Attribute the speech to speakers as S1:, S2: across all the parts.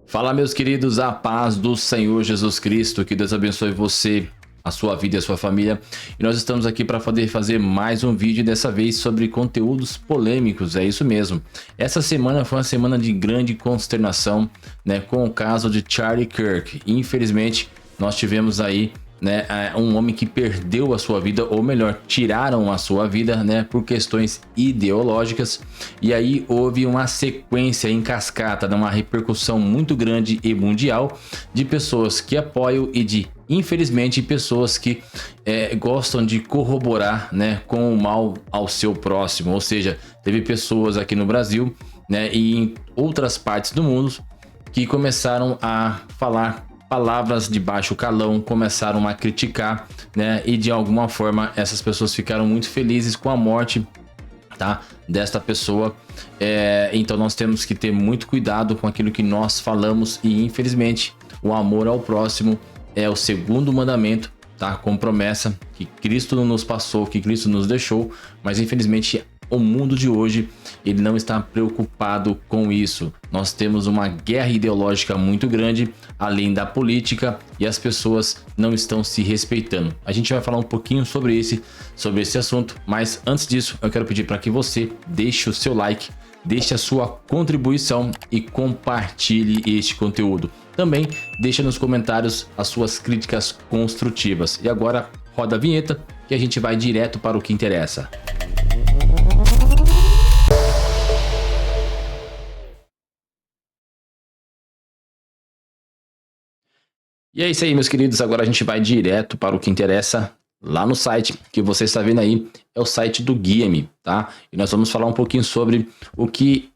S1: Fala, meus queridos, a paz do Senhor Jesus Cristo, que Deus abençoe você, a sua vida e a sua família. E nós estamos aqui para poder fazer mais um vídeo, dessa vez sobre conteúdos polêmicos, é isso mesmo. Essa semana foi uma semana de grande consternação, né, com o caso de Charlie Kirk. Infelizmente, nós tivemos aí, né, um homem que perdeu a sua vida, ou melhor, tiraram a sua vida, né, por questões ideológicas. E aí houve uma sequência em cascata, uma repercussão muito grande e mundial de pessoas que apoiam e de, infelizmente, pessoas que gostam de corroborar, né, com o mal ao seu próximo. Ou seja, teve pessoas aqui no Brasil, né, e em outras partes do mundo que começaram a falar palavras de baixo calão, começaram a criticar, né? E de alguma forma essas pessoas ficaram muito felizes com a morte, tá, desta pessoa. Então nós temos que ter muito cuidado com aquilo que nós falamos, e infelizmente o amor ao próximo é o segundo mandamento, tá, com promessa que Cristo nos passou, que Cristo nos deixou, mas infelizmente o mundo de hoje, ele não está preocupado com isso. Nós temos uma guerra ideológica muito grande, além da política, e as pessoas não estão se respeitando. A gente vai falar um pouquinho sobre esse assunto, mas antes disso, eu quero pedir para que você deixe o seu like, deixe a sua contribuição e compartilhe este conteúdo. Também deixa nos comentários as suas críticas construtivas. E agora, roda a vinheta, que a gente vai direto para o que interessa. E é isso aí, meus queridos. Agora a gente vai direto para o que interessa lá no site que você está vendo aí. É o site do Guia-me, tá? E nós vamos falar um pouquinho sobre o que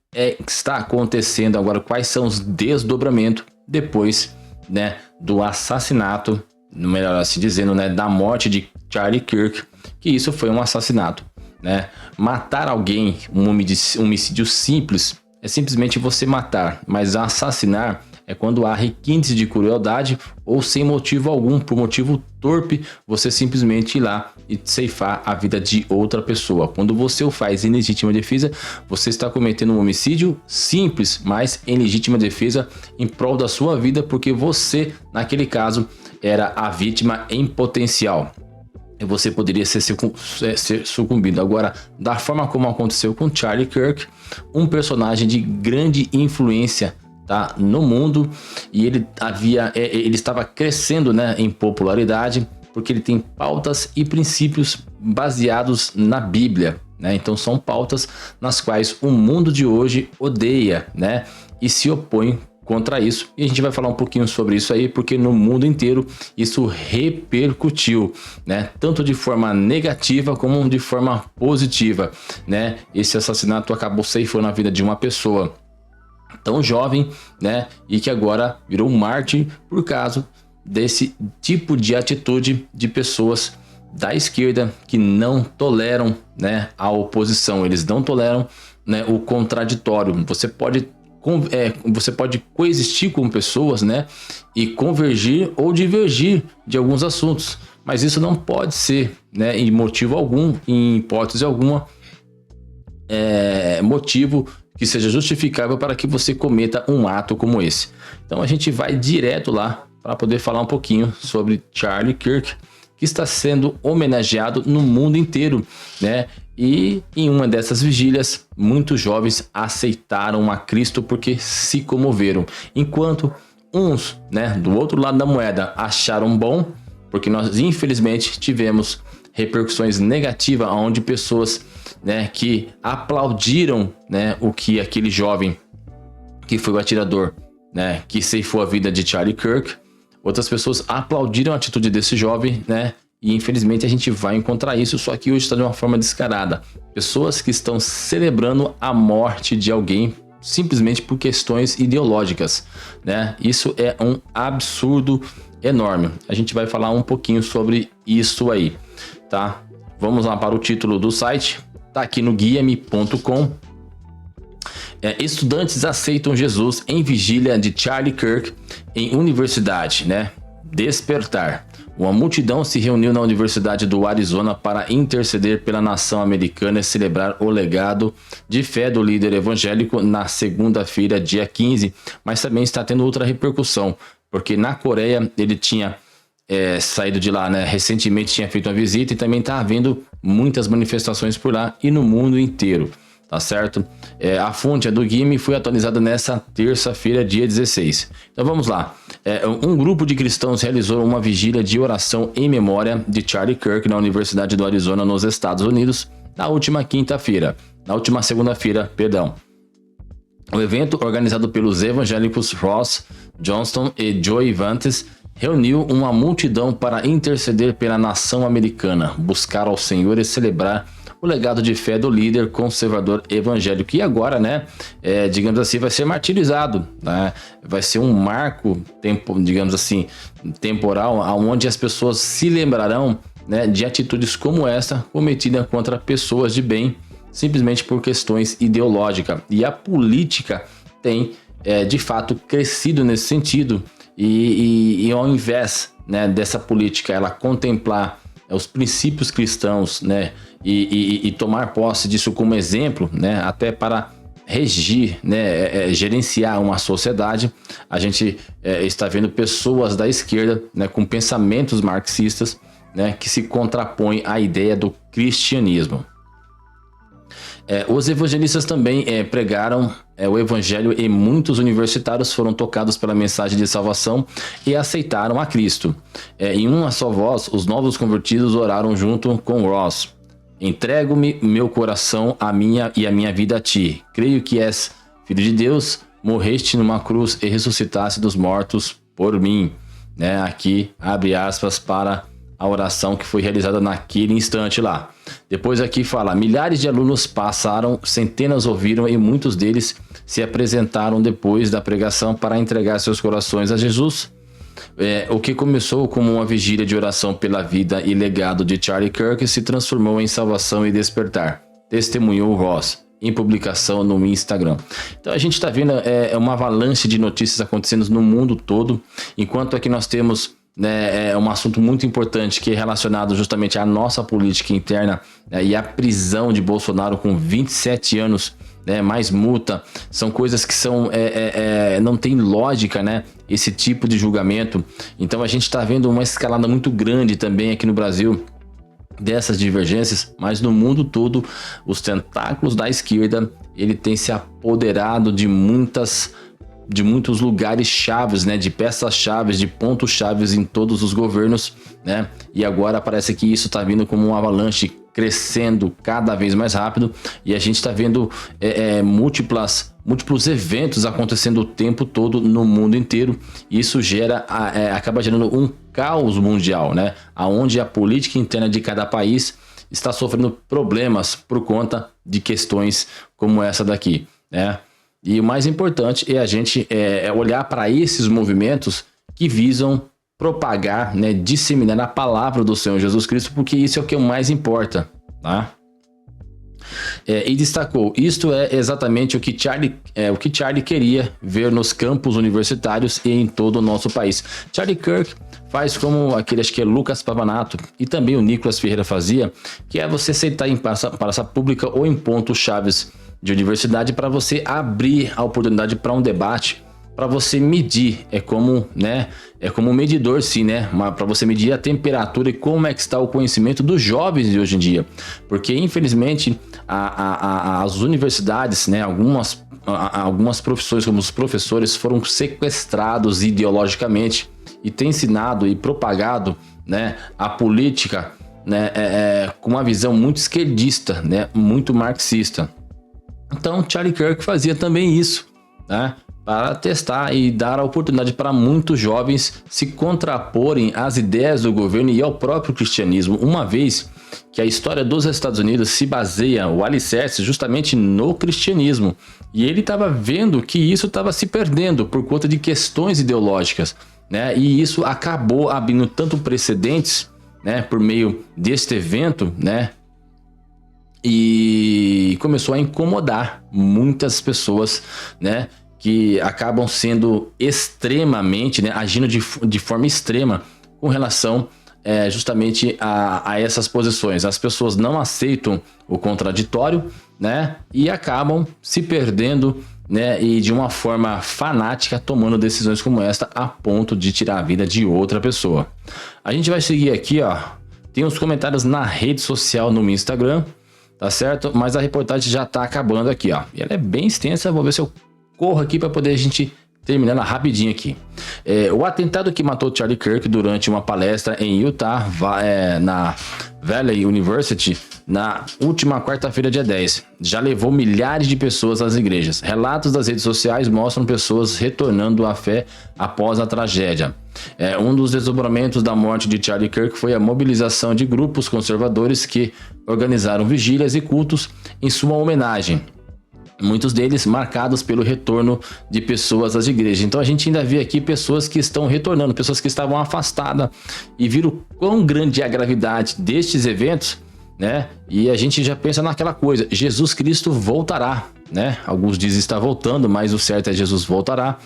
S1: está acontecendo agora, quais são os desdobramentos depois, né, do assassinato, melhor assim dizendo, né, da morte de Charlie Kirk, que isso foi um assassinato, né? Matar alguém, um homicídio simples, é simplesmente você matar, mas assassinar é quando há requintes de crueldade ou sem motivo algum, por motivo torpe, você simplesmente ir lá e ceifar a vida de outra pessoa. Quando você o faz em legítima defesa, você está cometendo um homicídio simples, mas em legítima defesa, em prol da sua vida, porque você, naquele caso, era a vítima em potencial. E você poderia ser sucumbido. Agora, da forma como aconteceu com Charlie Kirk, um personagem de grande influência, tá, no mundo, e ele estava crescendo, né, em popularidade, porque ele tem pautas e princípios baseados na Bíblia, né? Então são pautas nas quais o mundo de hoje odeia, né, e se opõe contra isso. E a gente vai falar um pouquinho sobre isso aí, porque no mundo inteiro isso repercutiu, né, tanto de forma negativa como de forma positiva, né? Esse assassinato acabou ceifando a vida de uma pessoa tão jovem, né, e que agora virou um mártir por causa desse tipo de atitude de pessoas da esquerda que não toleram, né, a oposição. Eles não toleram, né, o contraditório. Você pode coexistir com pessoas, né, e convergir ou divergir de alguns assuntos, mas isso não pode ser, né, em motivo algum, em hipótese alguma, motivo que seja justificável para que você cometa um ato como esse. Então a gente vai direto lá para poder falar um pouquinho sobre Charlie Kirk, que está sendo homenageado no mundo inteiro, né? E em uma dessas vigílias, muitos jovens aceitaram a Cristo porque se comoveram, enquanto uns, né, do outro lado da moeda acharam bom, porque nós infelizmente tivemos repercussões negativas, onde pessoas, né, que aplaudiram, né, o que aquele jovem que foi o atirador, né, que ceifou a vida de Charlie Kirk, outras pessoas aplaudiram a atitude desse jovem, né, e infelizmente a gente vai encontrar isso, só que hoje está de uma forma descarada. Pessoas que estão celebrando a morte de alguém simplesmente por questões ideológicas, né? Isso é um absurdo enorme. A gente vai falar um pouquinho sobre isso aí, tá? Vamos lá para o título do site, tá aqui no guiame.com. Estudantes aceitam Jesus em vigília de Charlie Kirk em universidade, né? Despertar. Uma multidão se reuniu na Universidade do Arizona para interceder pela nação americana e celebrar o legado de fé do líder evangélico na segunda-feira, dia 15, mas também está tendo outra repercussão, porque na Coreia ele tinha saído de lá, né? Recentemente tinha feito uma visita e também está havendo muitas manifestações por lá e no mundo inteiro, tá certo? A fonte é do Guilherme, foi atualizada nessa terça-feira, dia 16. Então vamos lá. Um grupo de cristãos realizou uma vigília de oração em memória de Charlie Kirk na Universidade do Arizona, nos Estados Unidos, na última segunda-feira, perdão. O evento, organizado pelos evangélicos Ross Johnston e Joey Vantes, reuniu uma multidão para interceder pela nação americana, buscar ao Senhor e celebrar o legado de fé do líder conservador evangélico, que agora, né, digamos assim, vai ser martirizado, né? Vai ser um marco, digamos assim, temporal, onde as pessoas se lembrarão, né, de atitudes como essa cometida contra pessoas de bem, simplesmente por questões ideológicas. E a política tem, de fato, crescido nesse sentido. E ao invés, né, dessa política ela contemplar os princípios cristãos, né, e tomar posse disso como exemplo, né, até para regir, né, gerenciar uma sociedade, a gente está vendo pessoas da esquerda, né, com pensamentos marxistas, né, que se contrapõem à ideia do cristianismo. Os evangelistas também pregaram o evangelho e muitos universitários foram tocados pela mensagem de salvação e aceitaram a Cristo. Em uma só voz, os novos convertidos oraram junto com Ross. Entrego-me meu coração, a minha vida a ti. Creio que és filho de Deus, morreste numa cruz e ressuscitaste dos mortos por mim. Né? Aqui, abre aspas para a oração que foi realizada naquele instante lá. Depois aqui fala, milhares de alunos passaram, centenas ouviram e muitos deles se apresentaram depois da pregação para entregar seus corações a Jesus. O que começou como uma vigília de oração pela vida e legado de Charlie Kirk se transformou em salvação e despertar, testemunhou Ross em publicação no Instagram. Então a gente está vendo uma avalanche de notícias acontecendo no mundo todo, enquanto aqui nós temos, né, um assunto muito importante que é relacionado justamente à nossa política interna, né, e a prisão de Bolsonaro com 27 anos, né, mais multa, são coisas que são não tem lógica, né, esse tipo de julgamento. Então a gente está vendo uma escalada muito grande também aqui no Brasil dessas divergências, mas no mundo todo os tentáculos da esquerda ele tem se apoderado de muitos lugares chaves, né, de peças chaves, de pontos chaves em todos os governos, né? E agora parece que isso está vindo como uma avalanche crescendo cada vez mais rápido e a gente está vendo múltiplos eventos acontecendo o tempo todo no mundo inteiro. E isso acaba gerando um caos mundial, né? Onde a política interna de cada país está sofrendo problemas por conta de questões como essa daqui, né? E o mais importante é a gente olhar para esses movimentos que visam propagar, né, disseminar a palavra do Senhor Jesus Cristo, porque isso é o que mais importa, tá? E destacou, isto é exatamente o que Charlie queria ver nos campos universitários e em todo o nosso país. Charlie Kirk faz como aquele, acho que é Lucas Pavanato e também o Nicolas Ferreira fazia, que é você sentar em praça pública ou em pontos chaves de universidade para você abrir a oportunidade para um debate, para você medir, como um medidor, sim, né? Para você medir a temperatura e como é que está o conhecimento dos jovens de hoje em dia, porque infelizmente as universidades, né, algumas profissões como os professores foram sequestrados ideologicamente e tem ensinado e propagado, né, a política, né, com uma visão muito esquerdista, né, muito marxista. Então Charlie Kirk fazia também isso, né, para testar e dar a oportunidade para muitos jovens se contraporem às ideias do governo e ao próprio cristianismo, uma vez que a história dos Estados Unidos se baseia, o alicerce, justamente no cristianismo. E ele estava vendo que isso estava se perdendo por conta de questões ideológicas, né? E isso acabou abrindo tanto precedentes, né, por meio deste evento, né? E começou a incomodar muitas pessoas, né, que acabam sendo extremamente, né, agindo de forma extrema com relação justamente a essas posições. As pessoas não aceitam o contraditório, né? E acabam se perdendo, né? E de uma forma fanática tomando decisões como esta a ponto de tirar a vida de outra pessoa. A gente vai seguir aqui, ó. Tem uns comentários na rede social no Instagram, tá certo? Mas a reportagem já tá acabando aqui, ó. E ela é bem extensa, vou ver se eu corro aqui para poder a gente terminar ela rapidinho aqui. O atentado que matou Charlie Kirk durante uma palestra em Utah, na Valley University, na última quarta-feira, dia 10, já levou milhares de pessoas às igrejas. Relatos das redes sociais mostram pessoas retornando à fé após a tragédia. Um dos desdobramentos da morte de Charlie Kirk foi a mobilização de grupos conservadores que organizaram vigílias e cultos em sua homenagem. Muitos deles marcados pelo retorno de pessoas às igrejas. Então a gente ainda vê aqui pessoas que estão retornando, pessoas que estavam afastadas e viram quão grande é a gravidade destes eventos, né? E a gente já pensa naquela coisa, Jesus Cristo voltará, né? Alguns dizem estar voltando, mas o certo é Jesus voltará.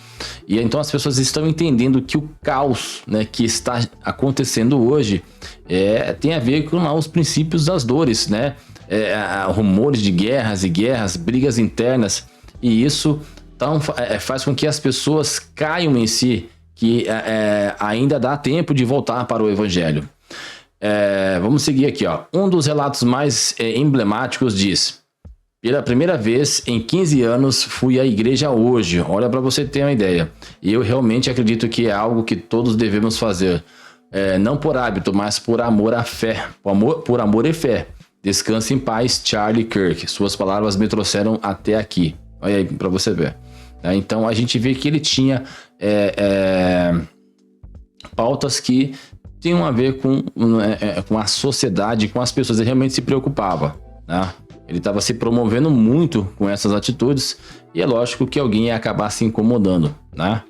S1: E então as pessoas estão entendendo que o caos, né, que está acontecendo hoje tem a ver com os princípios das dores, né? Rumores de guerras, brigas internas, e isso faz com que as pessoas caiam em si, que ainda dá tempo de voltar para o evangelho. Vamos seguir aqui, ó. Um dos relatos mais emblemáticos diz: pela primeira vez em 15 anos fui à igreja hoje. Olha, para você ter uma ideia. E eu realmente acredito que é algo que todos devemos fazer, não por hábito, mas por amor à fé, por amor e fé. Descanse em paz, Charlie Kirk. Suas palavras me trouxeram até aqui. Olha aí para você ver. Então a gente vê que ele tinha pautas que tinham a ver com a sociedade, com as pessoas. Ele realmente se preocupava, né? Ele estava se promovendo muito com essas atitudes e é lógico que alguém ia acabar se incomodando, né?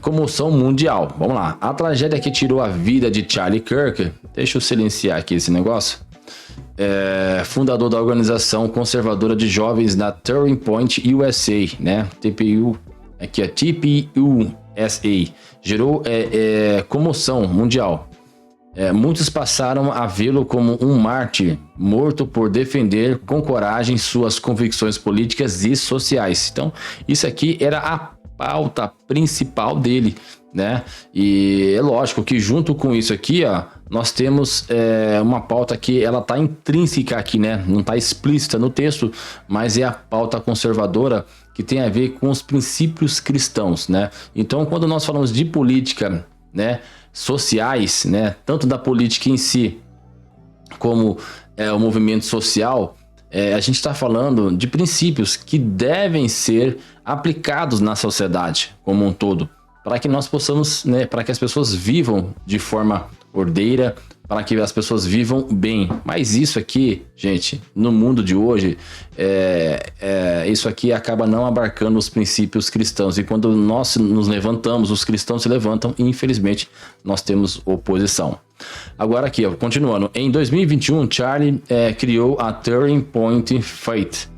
S1: Comoção mundial. Vamos lá. A tragédia que tirou a vida de Charlie Kirk. Deixa eu silenciar aqui esse negócio. Fundador da organização conservadora de jovens da Turning Point USA, né? TPU, aqui é TPUSA, gerou comoção mundial. Muitos passaram a vê-lo como um mártir, morto por defender com coragem suas convicções políticas e sociais. Então, isso aqui era a pauta principal dele, né? E é lógico que junto com isso aqui, ó, nós temos uma pauta que ela tá intrínseca aqui, né? Não tá explícita no texto, mas é a pauta conservadora que tem a ver com os princípios cristãos, né? Então, quando nós falamos de política, né, sociais, né, tanto da política em si como o movimento social, a gente está falando de princípios que devem ser aplicados na sociedade como um todo, para que nós possamos, né, para que as pessoas vivam de forma ordeira, para que as pessoas vivam bem. Mas isso aqui, gente, no mundo de hoje, isso aqui acaba não abarcando os princípios cristãos. E quando nós nos levantamos, os cristãos se levantam e infelizmente nós temos oposição. Agora aqui, ó, continuando. Em 2021, Charlie criou a Turning Point Faith,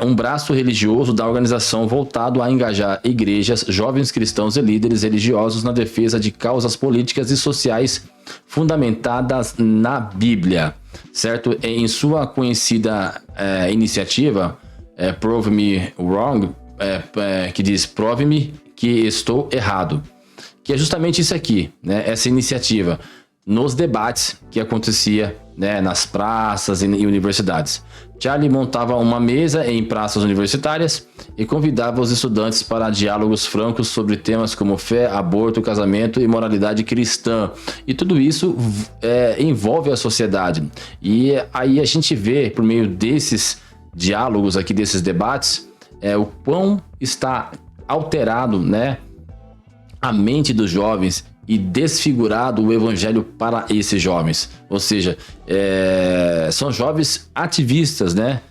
S1: um braço religioso da organização voltado a engajar igrejas, jovens cristãos e líderes religiosos na defesa de causas políticas e sociais fundamentadas na Bíblia, certo? Em sua conhecida iniciativa, Prove Me Wrong, que diz prove-me que estou errado, que é justamente isso aqui, né? Essa iniciativa nos debates que acontecia, né, nas praças e universidades. Charlie montava uma mesa em praças universitárias e convidava os estudantes para diálogos francos sobre temas como fé, aborto, casamento e moralidade cristã. E tudo isso envolve a sociedade. E aí a gente vê, por meio desses diálogos aqui, desses debates, o quão está alterado, né, a mente dos jovens e desfigurado o evangelho para esses jovens. Ou seja, são jovens ativistas, né?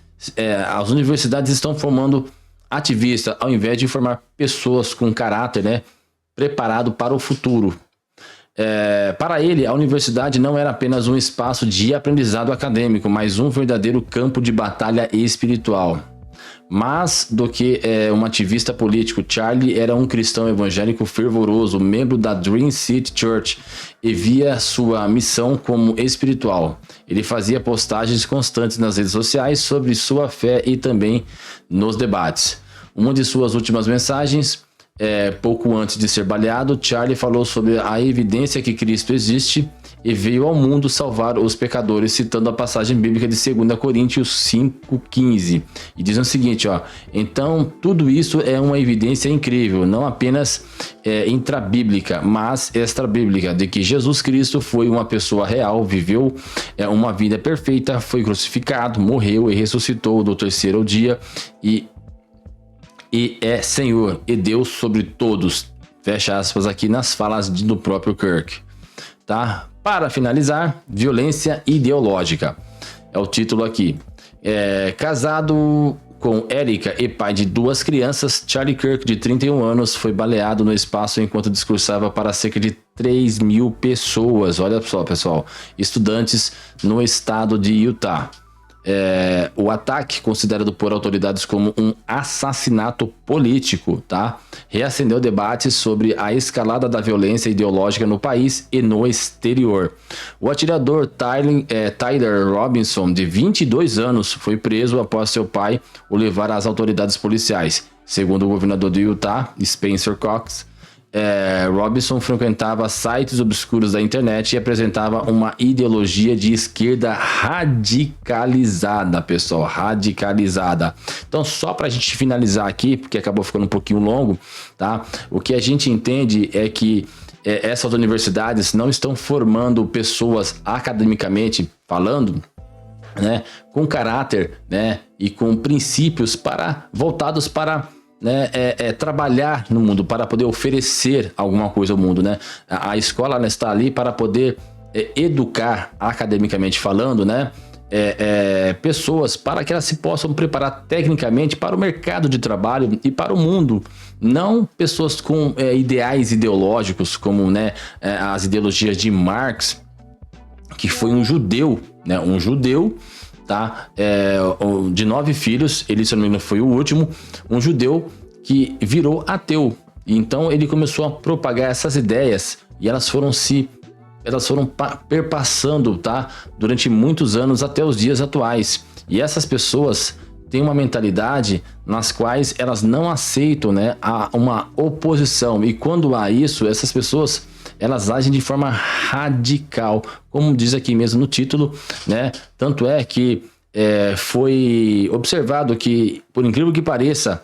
S1: As universidades estão formando ativistas ao invés de formar pessoas com caráter, né, preparado para o futuro. Para ele, a universidade não era apenas um espaço de aprendizado acadêmico, mas um verdadeiro campo de batalha espiritual. Mais do que um ativista político, Charlie era um cristão evangélico fervoroso, membro da Dream City Church, e via sua missão como espiritual. Ele fazia postagens constantes nas redes sociais sobre sua fé e também nos debates. Uma de suas últimas mensagens, pouco antes de ser baleado, Charlie falou sobre a evidência que Cristo existe e veio ao mundo salvar os pecadores, citando a passagem bíblica de 2 Coríntios 5,15. E diz o seguinte, ó: então tudo isso é uma evidência incrível, não apenas intrabíblica, mas extrabíblica, de que Jesus Cristo foi uma pessoa real, viveu uma vida perfeita, foi crucificado, morreu e ressuscitou no terceiro dia e é Senhor e Deus sobre todos. Fecha aspas aqui nas falas do próprio Kirk. Tá? Para finalizar, violência ideológica. É o título aqui. Casado com Erika e pai de 2 crianças, Charlie Kirk, de 31 anos, foi baleado no espaço enquanto discursava para cerca de 3.000 pessoas. Olha só, pessoal. Estudantes no estado de Utah. O ataque, considerado por autoridades como um assassinato político, tá? Reacendeu debates sobre a escalada da violência ideológica no país e no exterior. O atirador Tyler Robinson, de 22 anos, foi preso após seu pai o levar às autoridades policiais. Segundo o governador de Utah, Spencer Cox, Robinson frequentava sites obscuros da internet e apresentava uma ideologia de esquerda radicalizada, pessoal, radicalizada. Então, só para a gente finalizar aqui, porque acabou ficando um pouquinho longo, tá? O que a gente entende é que essas universidades não estão formando pessoas academicamente falando, né, com caráter, né, e com princípios voltados para trabalhar no mundo, para poder oferecer alguma coisa ao mundo, né? A escola está ali para poder educar academicamente falando, né? Pessoas para que elas se possam preparar tecnicamente para o mercado de trabalho e para o mundo, não pessoas com ideais ideológicos como, né, as ideologias de Marx, que foi um judeu, né? Um judeu, tá? De 9 filhos, ele, se não me engano, foi o último, um judeu que virou ateu. Então ele começou a propagar essas ideias e elas foram perpassando, tá? Durante muitos anos até os dias atuais. E essas pessoas têm uma mentalidade nas quais elas não aceitam, né, uma oposição. E quando há isso, essas pessoas elas agem de forma radical, como diz aqui mesmo no título, né? Tanto é que foi observado que, por incrível que pareça,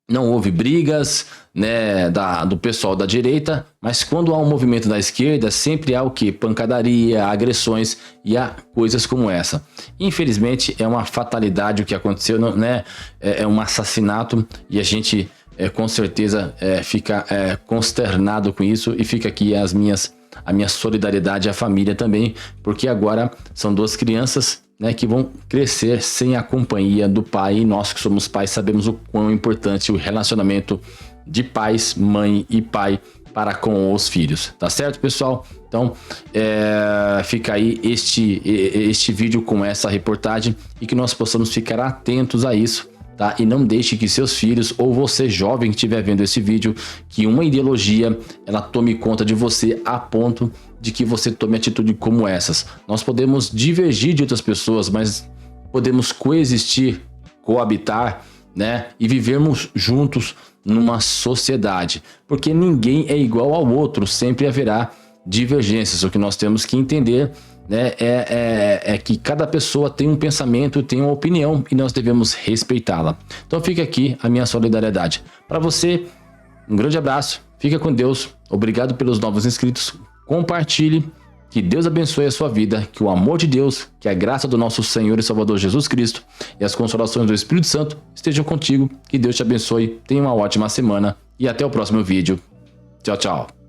S1: não houve brigas, né, do pessoal da direita, mas quando há um movimento da esquerda, sempre há o que? Pancadaria, agressões e há coisas como essa. Infelizmente, é uma fatalidade o que aconteceu, né? É um assassinato e a gente com certeza fica consternado com isso, e fica aqui a minha solidariedade à família também, porque agora são 2 crianças, né, que vão crescer sem a companhia do pai, e nós que somos pais sabemos o quão importante o relacionamento de pais, mãe e pai para com os filhos, tá certo, pessoal? Então fica aí este vídeo com essa reportagem, e que nós possamos ficar atentos a isso, tá? E não deixe que seus filhos, ou você jovem que estiver vendo esse vídeo, que uma ideologia ela tome conta de você a ponto de que você tome atitude como essas. Nós podemos divergir de outras pessoas, mas podemos coexistir, coabitar, né? E vivermos juntos numa sociedade, porque ninguém é igual ao outro, sempre haverá divergências. O que nós temos que entender, né, é que cada pessoa tem um pensamento, tem uma opinião, e nós devemos respeitá-la. Então fica aqui a minha solidariedade. Para você, um grande abraço, fica com Deus, obrigado pelos novos inscritos, compartilhe, que Deus abençoe a sua vida, que o amor de Deus, que a graça do nosso Senhor e Salvador Jesus Cristo e as consolações do Espírito Santo estejam contigo, que Deus te abençoe, tenha uma ótima semana e até o próximo vídeo. Tchau, tchau.